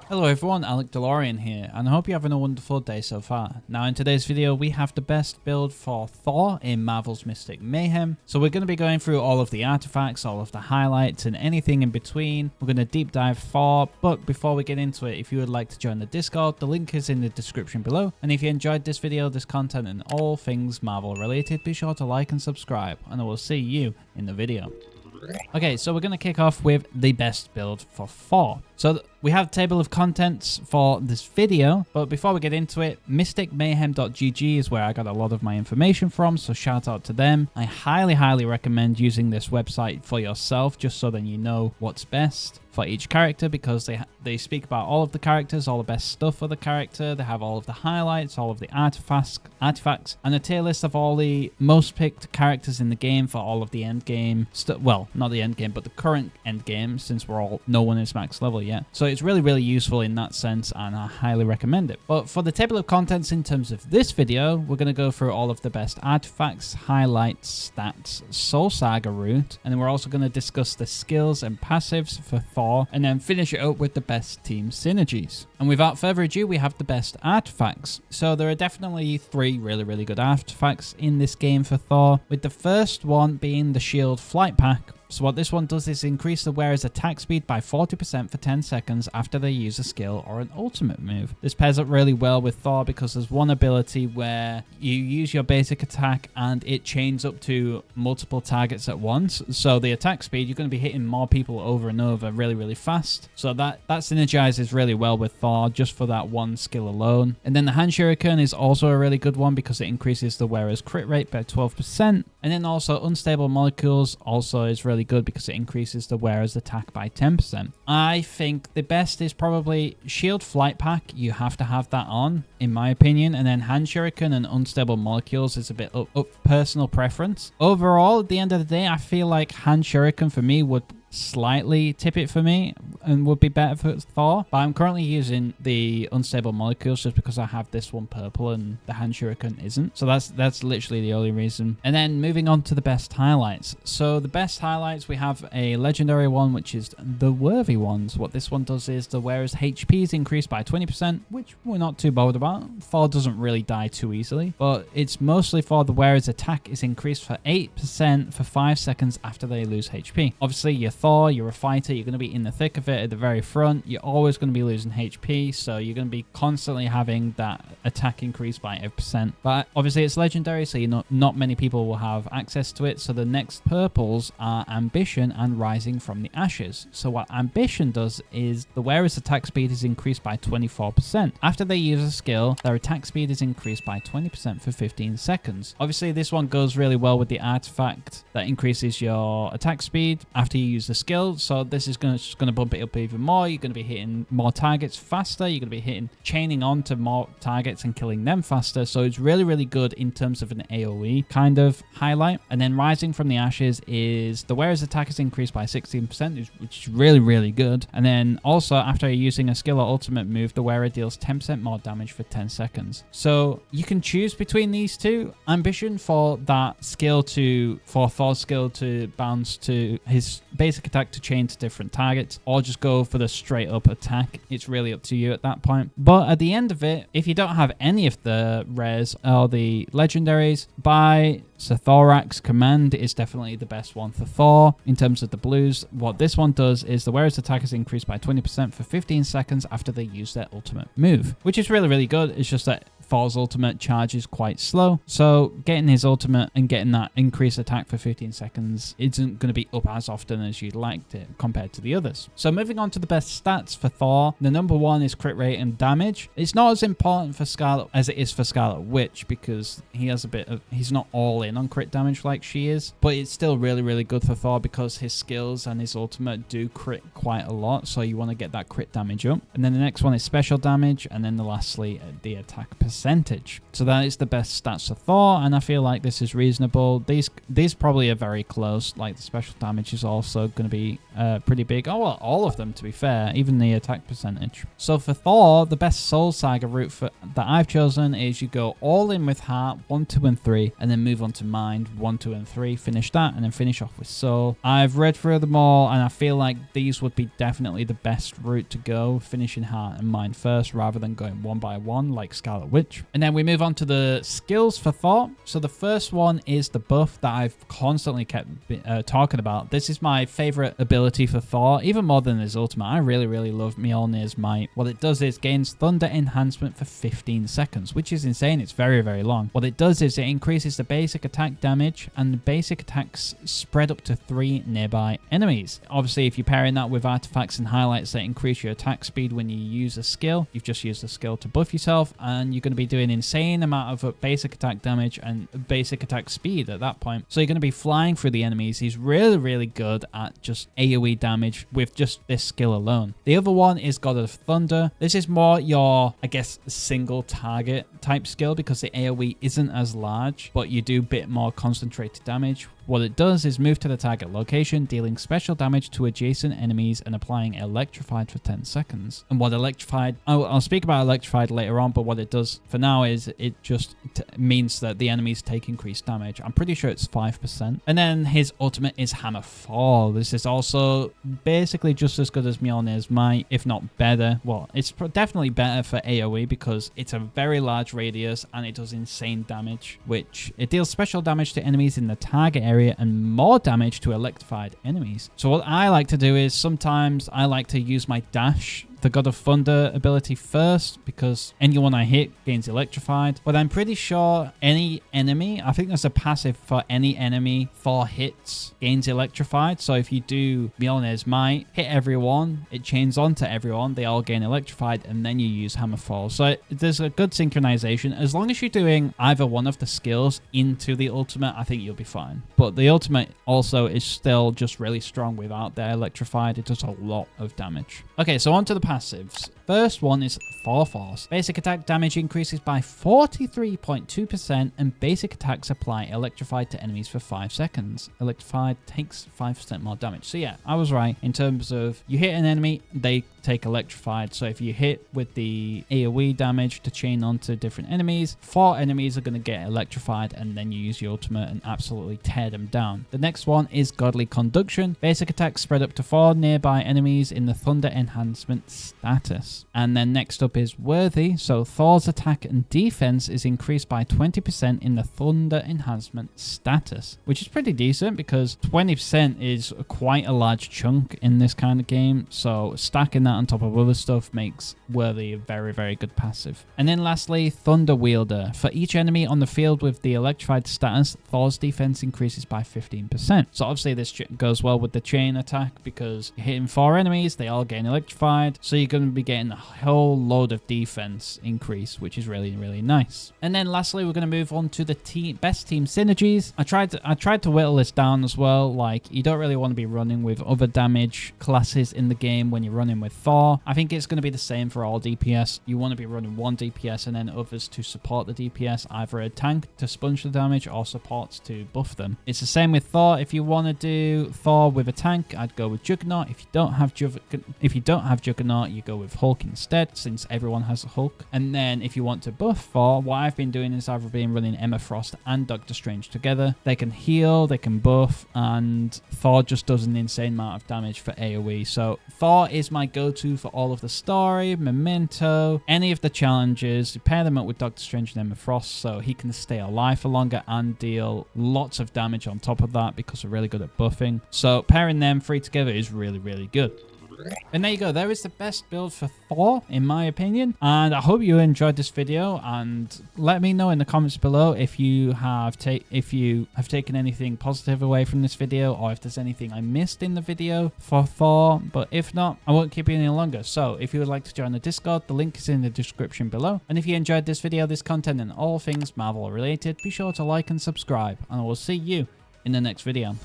Hello everyone, Alec DeLorean here, and I hope you're having a wonderful day so far. Now in today's video we have the best build for Thor in Marvel's Mystic Mayhem. So we're going to be going through all of the artifacts, all of the highlights and anything in between. We're going to deep dive Thor, but before we get into it, if you would like to join the Discord, the link is in the description below. And if you enjoyed this video, this content and all things Marvel related, be sure to like and subscribe, and I will see you in the video. Okay, so we're going to kick off with the best build for Thor. So we have a table of contents for this video, but before we get into it, mysticmayhem.gg is where I got a lot of my information from, so shout out to them. I highly recommend using this website for yourself, just so then you know what's best for each character, because they speak about all of the characters, all the best stuff for the character. They have all of the highlights, all of the artifacts, and a tier list of all the most picked characters in the game for all of the end game stuff. Well, not the end game, but the current end game, since no one is max level yet. So it's really useful in that sense, and I highly recommend it. But for the table of contents in terms of this video, we're going to go through all of the best artifacts, highlights, stats, Soul Saga route, and then we're also going to discuss the skills and passives for Thor, and then finish it up with the best team synergies. And without further ado, we have the best artifacts. So there are definitely three really good artifacts in this game for Thor, with the first one being the Shield Flight Pack. So what this one does is increase the wearer's attack speed by 40% for 10 seconds after they use a skill or an ultimate move. This pairs up really well with Thor because there's one ability where you use your basic attack and it chains up to multiple targets at once. So the attack speed, you're going to be hitting more people over and over really fast. So that synergizes really well with Thor just for that one skill alone. And then the Hand Shuriken is also a really good one because it increases the wearer's crit rate by 12%. And then also Unstable Molecules also is really good because it increases the wearer's attack by 10%. I think the best is probably Shield Flight Pack. You have to have that on, in my opinion. And then Hand Shuriken and Unstable Molecules is a bit up personal preference. Overall, at the end of the day, I feel like Hand Shuriken for me would slightly tip it for me and would be better for Thor, but I'm currently using the Unstable Molecules just because I have this one purple and the Hand Shuriken isn't. So that's literally the only reason. And then moving on to the best highlights. So the best highlights, we have a legendary one, which is the Worthy Ones. What this one does is the wearer's HP is increased by 20%, which we're not too bothered about. Thor doesn't really die too easily, but it's mostly for the wearer's attack is increased for 8% for 5 seconds after they lose HP. Obviously, you're Thor, you're a fighter, you're going to be in the thick of it at the very front. You're always going to be losing HP, so you're going to be constantly having that attack increase by 8%. But obviously it's legendary, so not many people will have access to it. So the next purples are Ambition and Rising from the Ashes. So what Ambition does is the wearer's attack speed is increased by 24%. After they use a skill, their attack speed is increased by 20% for 15 seconds. Obviously this one goes really well with the artifact that increases your attack speed after you use the skill, so this is just going to bump it up even more. You're going to be hitting more targets faster. You're going to be chaining on to more targets and killing them faster. So it's really good in terms of an AoE kind of highlight. And then Rising from the Ashes is the wearer's attack is increased by 16%, which is really good. And then also after using a skill or ultimate move, the wearer deals 10% more damage for 10 seconds. So you can choose between these two. Ambition for that skill for Thor's skill to bounce to his basic attack to chain to different targets, or just go for the straight up attack. It's really up to you at that point. But at the end of it, if you don't have any of the rares or the legendaries, buy Thorax Command is definitely the best one for Thor in terms of the blues. What this one does is the wearer's attack is increased by 20% for 15 seconds after they use their ultimate move, which is really good. It's just that Thor's ultimate charge is quite slow, so getting his ultimate and getting that increased attack for 15 seconds isn't going to be up as often as you'd like it compared to the others. So moving on to the best stats for Thor, the number one is crit rate and damage. It's not as important for Scarlet as it is for Scarlet Witch because he's not all in on crit damage like she is, but it's still really good for Thor because his skills and his ultimate do crit quite a lot, so you want to get that crit damage up. And then the next one is special damage, and then lastly the attack percent. percentage. So that is the best stats for Thor, and I feel like this is reasonable. These probably are very close. Like the special damage is also going to be pretty big. Oh, well, all of them, to be fair, even the attack percentage. So for Thor, the best Soul Saga route that I've chosen is you go all in with Heart 1, 2, and 3, and then move on to Mind 1, 2, and 3. Finish that, and then finish off with Soul. I've read through them all, and I feel like these would be definitely the best route to go, finishing Heart and Mind first rather than going one by one like Scarlet Witch. And then we move on to the skills for Thor. So the first one is the buff that I've constantly kept talking about. This is my favorite ability for Thor, even more than his ultimate. I really love Mjolnir's Might. What it does is gains thunder enhancement for 15 seconds, which is insane. It's very long. What it does is it increases the basic attack damage, and the basic attacks spread up to 3 nearby enemies. Obviously, if you're pairing that with artifacts and highlights that increase your attack speed when you use a skill, you've just used a skill to buff yourself, and you're going to be doing insane amount of basic attack damage and basic attack speed at that point. So you're going to be flying through the enemies. He's really good at just AoE damage with just this skill alone. The other one is God of Thunder. This is more your, I guess, single target type skill because the AoE isn't as large, but you do a bit more concentrated damage. What it does is move to the target location, dealing special damage to adjacent enemies and applying Electrified for 10 seconds. And what Electrified, I'll speak about Electrified later on, but what it does for now is it just means that the enemies take increased damage. I'm pretty sure it's 5%. And then his ultimate is Hammer Fall. This is also basically just as good as Mjolnir's Might, if not better. Well, it's definitely better for AoE because it's a very large radius and it does insane damage, which it deals special damage to enemies in the target area and more damage to electrified enemies. So what I like to do is sometimes I like to use my dash, the God of Thunder ability first, because anyone I hit gains electrified. But I'm pretty sure any enemy, I think there's a passive for any enemy 4 hits gains electrified. So if you do Mjolnir's Might, hit everyone, it chains onto everyone, they all gain electrified, and then you use Hammerfall. So there's a good synchronization. As long as you're doing either one of the skills into the ultimate, I think you'll be fine. But the ultimate also is still just really strong without the electrified. It does a lot of damage. Okay, so on to the passives. First one is Thor Force. Basic attack damage increases by 43.2% and basic attacks apply electrified to enemies for 5 seconds. Electrified takes 5% more damage. So yeah, I was right in terms of you hit an enemy, they take electrified. So if you hit with the AoE damage to chain onto different enemies, 4 enemies are going to get electrified, and then you use your ultimate and absolutely tear them down. The next one is Godly Conduction. Basic attacks spread up to 4 nearby enemies in the Thunder Enhancement status. And then next up is Worthy. So Thor's attack and defense is increased by 20% in the Thunder Enhancement status, which is pretty decent because 20% is quite a large chunk in this kind of game. So stacking that on top of other stuff makes Worthy a very good passive. And then lastly, Thunder Wielder. For each enemy on the field with the electrified status, Thor's defense increases by 15%. So obviously this goes well with the chain attack because you're hitting 4 enemies, they all gain electrified. So you're going to be getting a whole load of defense increase, which is really nice. And then lastly, we're going to move on to the best team synergies. I tried to whittle this down as well. Like, you don't really want to be running with other damage classes in the game when you're running with Thor. I think it's going to be the same for all DPS. You want to be running one DPS and then others to support the DPS, either a tank to sponge the damage or supports to buff them. It's the same with Thor. If you want to do Thor with a tank, I'd go with Juggernaut. If you don't have Juggernaut, you go with Hulk instead, since everyone has a Hulk. And then if you want to buff Thor, what I've been doing is I've been running Emma Frost and Doctor Strange together. They can heal, they can buff, and Thor just does an insane amount of damage for AoE. So Thor is my go-to for all of the story, Memento, any of the challenges. You pair them up with Doctor Strange and Emma Frost so he can stay alive for longer and deal lots of damage on top of that because they're really good at buffing. So pairing them 3 together is really good. And there you go. There is the best build for Thor, in my opinion. And I hope you enjoyed this video. And let me know in the comments below if you have taken anything positive away from this video, or if there's anything I missed in the video for Thor. But if not, I won't keep you any longer. So if you would like to join the Discord, the link is in the description below. And if you enjoyed this video, this content, and all things Marvel related, be sure to like and subscribe. And I will see you in the next video.